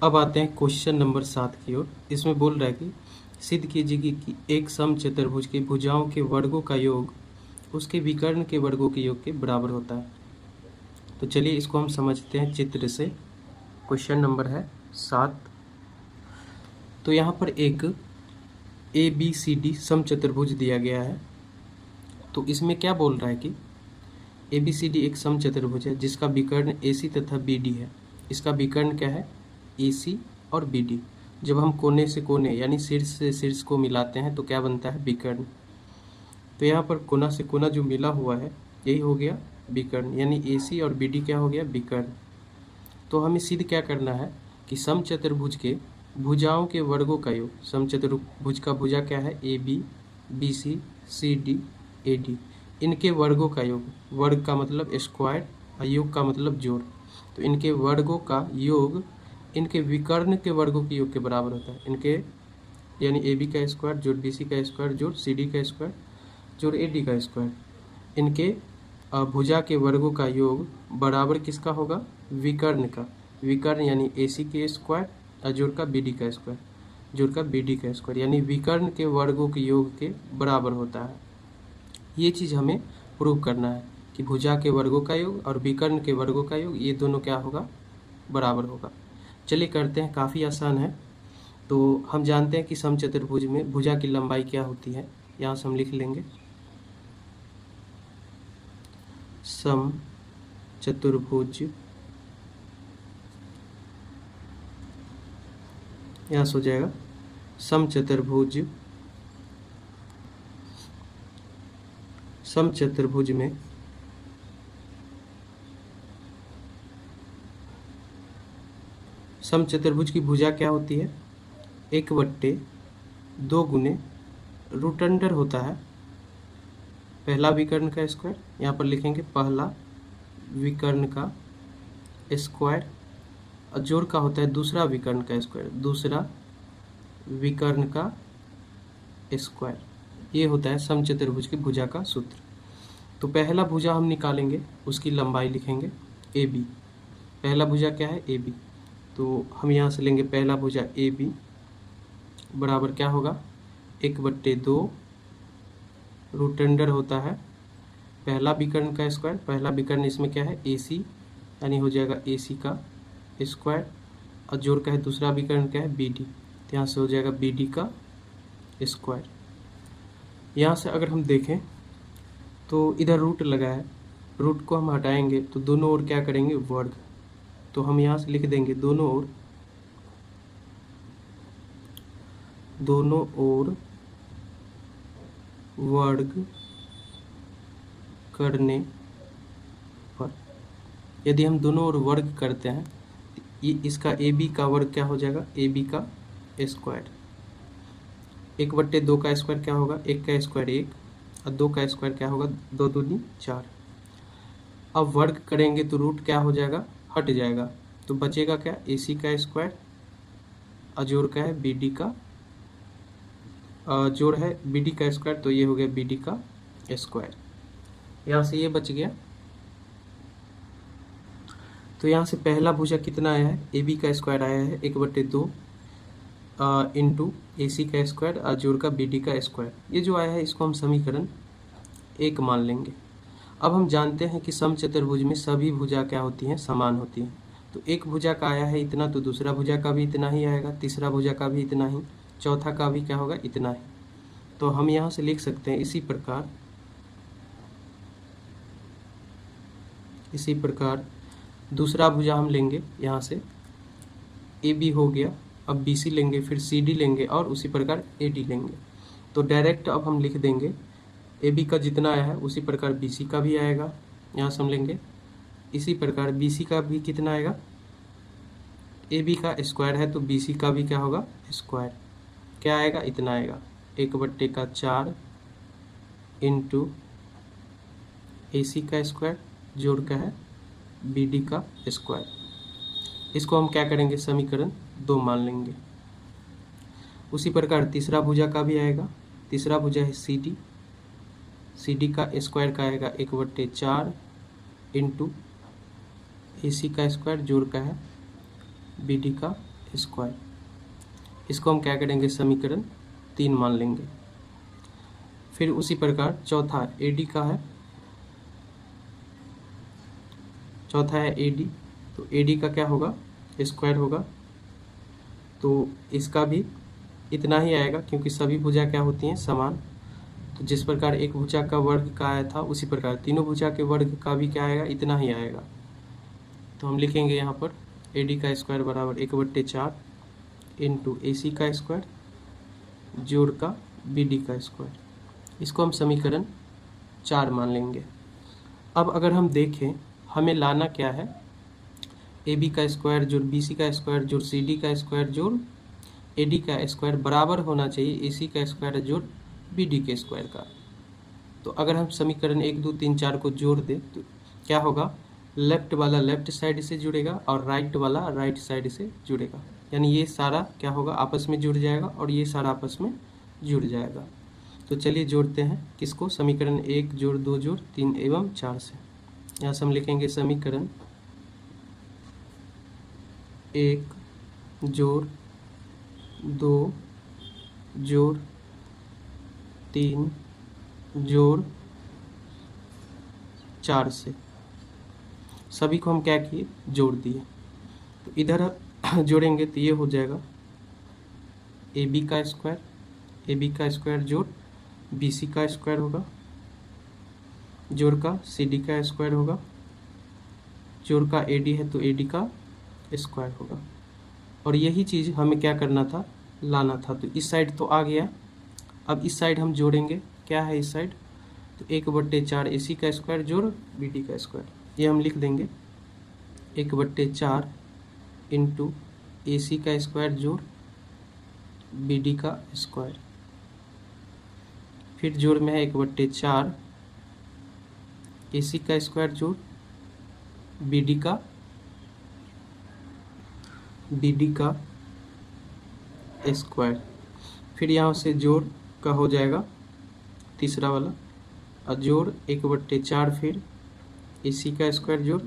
अब आते हैं क्वेश्चन नंबर 7 की ओर। इसमें बोल रहा है कि सिद्ध कीजिए कि एक समचतुर्भुज के भुजाओं के वर्गों का योग उसके विकर्ण के वर्गों के योग के बराबर होता है। तो चलिए इसको हम समझते हैं चित्र से। क्वेश्चन नंबर है 7। तो यहाँ पर एक ABCD समचतुर्भुज दिया गया है। तो इसमें क्या बोल रहा है कि ABCD एक समचतुर्भुज है जिसका विकर्ण AC तथा BD है। इसका विकर्ण क्या है? AC और BD। जब हम कोने से कोने यानी शीर्ष से शीर्ष को मिलाते हैं तो क्या बनता है? विकर्ण। तो यहाँ पर कोना से कोना जो मिला हुआ है यही हो गया विकर्ण, यानी AC और BD क्या हो गया? विकर्ण। तो हमें सिद्ध क्या करना है कि समचतुर्भुज के भुजाओं के वर्गों का योग। समचतुर्भुज का भुजा क्या है? AB, BC, CD, AD। इनके वर्गों का योग, वर्ग का मतलब स्क्वायर और योग का मतलब जोड़। तो इनके वर्गों का योग इनके विकर्ण के वर्गों के योग के बराबर होता है। इनके यानी AB का स्क्वायर जोड़ BC का स्क्वायर जोड़ CD का स्क्वायर जोड़ AD का स्क्वायर। इनके भुजा के वर्गों का योग बराबर किसका होगा? विकर्ण का। विकर्ण यानी AC के स्क्वायर और जोड़ का BD का स्क्वायर जोड़ का BD का स्क्वायर, यानी विकर्ण के वर्गों के योग के बराबर होता है। ये चीज़ हमें प्रूव करना है कि भुजा के वर्गों का योग और विकर्ण के वर्गों का योग ये दोनों क्या होगा? बराबर होगा। चलिए करते हैं, काफ़ी आसान है। तो हम जानते हैं कि समचतुर्भुज में भुजा की लंबाई क्या होती है। यहाँ से हम लिख लेंगे समचतुर्भुज, यहाँ से हो जाएगा समचतुर्भुज में समचतुर्भुज की भुजा क्या होती है? 1/2 गुने रूट अंडर होता है पहला विकर्ण का स्क्वायर। यहाँ पर लिखेंगे पहला विकर्ण का स्क्वायर और जोड़ का होता है दूसरा विकर्ण का स्क्वायर, दूसरा विकर्ण का स्क्वायर। ये होता है समचतुर्भुज की भुजा का सूत्र। तो पहला भुजा हम निकालेंगे, उसकी लंबाई लिखेंगे AB। पहला भुजा क्या है? AB। तो हम यहाँ से लेंगे पहला भुजा AB बराबर क्या होगा? 1/2 रूट अंडर होता है पहला विकर्ण का स्क्वायर। पहला विकर्ण इसमें क्या है? AC, यानी हो जाएगा AC का स्क्वायर और जोड़ का है दूसरा विकर्ण क्या है? BD। तो यहाँ से हो जाएगा BD का स्क्वायर। यहाँ से अगर हम देखें तो इधर रूट लगा है, रूट को हम हटाएंगे तो दोनों ओर क्या करेंगे? वर्ग। तो हम यहाँ से लिख देंगे दोनों ओर वर्ग करने पर, यदि हम दोनों ओर वर्ग करते हैं ये इसका AB का वर्ग क्या हो जाएगा? AB का स्क्वायर। 1/2 का स्क्वायर क्या होगा? 1 का स्क्वायर 1 और 2 का स्क्वायर क्या होगा? 2 दूनी 4। अब वर्ग करेंगे तो रूट क्या हो जाएगा? हट जाएगा। तो बचेगा क्या? AC का स्क्वायर और जोड़ का है BD का, जोड़ है BD का स्क्वायर, तो ये हो गया BD का स्क्वायर। यहाँ से ये बच गया। तो यहाँ से पहला भुजा कितना आया है? AB का स्क्वायर आया है 1/2 इंटू AC का स्क्वायर और जोड़ का BD का स्क्वायर। ये जो आया है इसको हम समीकरण 1 मान लेंगे। अब हम जानते हैं कि समचतुर्भुज में सभी भुजा क्या होती हैं? समान होती हैं। तो एक भुजा का आया है इतना तो दूसरा भुजा का भी इतना ही आएगा, तीसरा भुजा का भी इतना ही, चौथा का भी क्या होगा? इतना ही। तो हम यहाँ से लिख सकते हैं इसी प्रकार दूसरा भुजा हम लेंगे, यहाँ से AB हो गया, अब BC लेंगे, फिर CD लेंगे और उसी प्रकार AD लेंगे। तो डायरेक्ट अब हम लिख देंगे AB का जितना आया है उसी प्रकार BC का भी आएगा, यहाँ से हम लेंगे। इसी प्रकार BC का भी कितना आएगा? AB का स्क्वायर है तो BC का भी क्या होगा? स्क्वायर। क्या आएगा? इतना आएगा 1/4 इंटू AC का स्क्वायर जोड़ का है BD का स्क्वायर। इसको हम क्या करेंगे? समीकरण 2 मान लेंगे। उसी प्रकार तीसरा भुजा का भी आएगा। तीसरा भुजा है CD का स्क्वायर का आएगा 1/4 इंटू AC का स्क्वायर जोड़ का है BD का स्क्वायर। इसको हम क्या करेंगे, समीकरण 3 मान लेंगे। फिर उसी प्रकार चौथा AD का है, चौथा है AD, तो AD का क्या होगा, स्क्वायर होगा। तो इसका भी इतना ही आएगा क्योंकि सभी भुजा क्या होती हैं, समान। तो जिस प्रकार एक भुजा का वर्ग का आया था उसी प्रकार तीनों भुजा के वर्ग का भी क्या आएगा, इतना ही आएगा। तो हम लिखेंगे यहाँ पर AD का स्क्वायर बराबर 1/4 इंटू AC का स्क्वायर जोड़ का BD का स्क्वायर। इसको हम समीकरण 4 मान लेंगे। अब अगर हम देखें हमें लाना क्या है, AB का स्क्वायर जोड़ BC का स्क्वायर जोड़ CD का स्क्वायर जोड़ AD का स्क्वायर बराबर होना चाहिए AC का स्क्वायर जोड़ BD के स्क्वायर का। तो अगर हम समीकरण 1 2 3 4 को जोड़ दें तो क्या होगा, लेफ्ट वाला लेफ्ट साइड से जुड़ेगा और राइट वाला राइट साइड से जुड़ेगा, यानी ये सारा क्या होगा, आपस में जुड़ जाएगा और ये सारा आपस में जुड़ जाएगा। तो चलिए जोड़ते हैं किसको, समीकरण 1 जोड़ 2 जोड़ 3 एवं 4 से। यहाँ से हम लिखेंगे समीकरण 1 जोड़ 2 जोड़ 3 जोड़ 4 से। सभी को हम क्या किए, जोड़ दिए। तो इधर जोड़ेंगे तो ये हो जाएगा AB का स्क्वायर जोड़ BC का स्क्वायर होगा, जोड़ का CD का स्क्वायर होगा, जोड़ का AD है तो AD का स्क्वायर होगा। और यही चीज़ हमें क्या करना था, लाना था। तो इस साइड तो आ गया, अब इस साइड हम जोड़ेंगे, क्या है इस साइड, तो 1/4 AC का स्क्वायर जोड़ BD का स्क्वायर, ये हम लिख देंगे 1/4 इंटू AC का स्क्वायर जोड़ BD का स्क्वायर। फिर जोड़ में है 1/4 AC का स्क्वायर जोड़ BD का स्क्वायर। फिर यहाँ से जोड़ का हो जाएगा तीसरा वाला, और जोड़ 1/4 फिर AC का स्क्वायर जोड़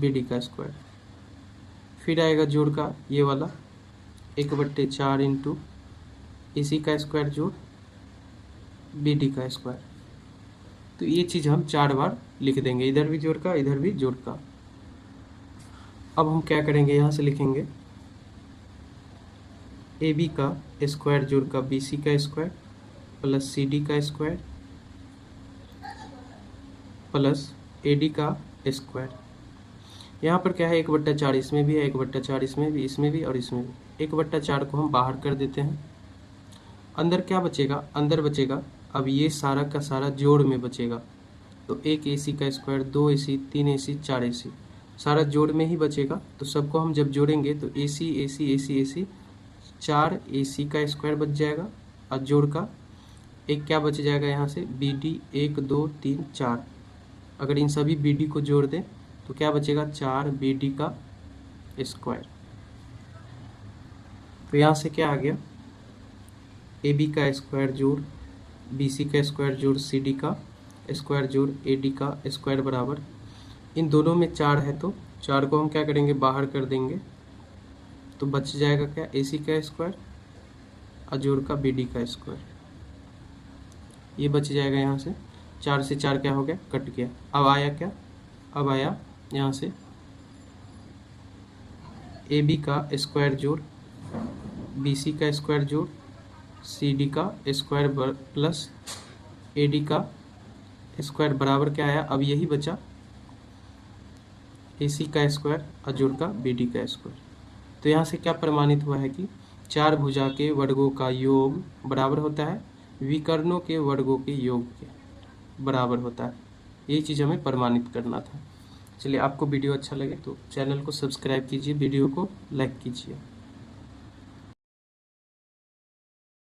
BD का स्क्वायर। फिर आएगा जोड़ का ये वाला 1/4 इंटू AC का स्क्वायर जोड़ BD का स्क्वायर। तो ये चीज़ हम 4 बार लिख देंगे, इधर भी जोड़ का इधर भी जोड़ का। अब हम क्या करेंगे, यहाँ से लिखेंगे AB का स्क्वायर जोड़ का BC का स्क्वायर प्लस CD का स्क्वायर प्लस AD का स्क्वायर। यहाँ पर क्या है, 1/4 इसमें भी है, 1/4 इसमें भी, इसमें भी और इसमें भी। 1/4 को हम बाहर कर देते हैं, अंदर क्या बचेगा, अंदर बचेगा अब ये सारा का सारा जोड़ में बचेगा। तो 1 AC का स्क्वायर 2 AC 3 AC 4 AC सारा जोड़ में ही बचेगा। तो सबको हम जब जोड़ेंगे तो AC AC AC AC 4 AC का स्क्वायर बच जाएगा, और जोड़ का एक क्या बच जाएगा यहाँ से BD 1 2 3 4। अगर इन सभी BD को जोड़ दें तो क्या बचेगा, 4 BD का स्क्वायर। तो यहाँ से क्या आ गया, AB का स्क्वायर जोड़ BC का स्क्वायर जोड़ CD का स्क्वायर जोड़ AD का स्क्वायर बराबर, इन दोनों में 4 है तो 4 को हम क्या करेंगे, बाहर कर देंगे। तो बच जाएगा क्या, AC का स्क्वायर और जोड़ का BD का स्क्वायर, ये बच जाएगा। यहाँ से 4 से 4 क्या हो गया, कट गया। अब आया क्या, अब आया यहाँ से AB का स्क्वायर जोड़ BC का स्क्वायर जोड़ CD का स्क्वायर प्लस AD का स्क्वायर बराबर क्या आया, अब यही बचा AC का स्क्वायर और जोड़ का BD का स्क्वायर। तो यहाँ से क्या प्रमाणित हुआ है कि 4 भुजा के वर्गों का योग बराबर होता है विकर्णों के वर्गों के योग के बराबर होता है। यही चीज़ हमें प्रमाणित करना था। चलिए, आपको वीडियो अच्छा लगे तो चैनल को सब्सक्राइब कीजिए, वीडियो को लाइक कीजिए।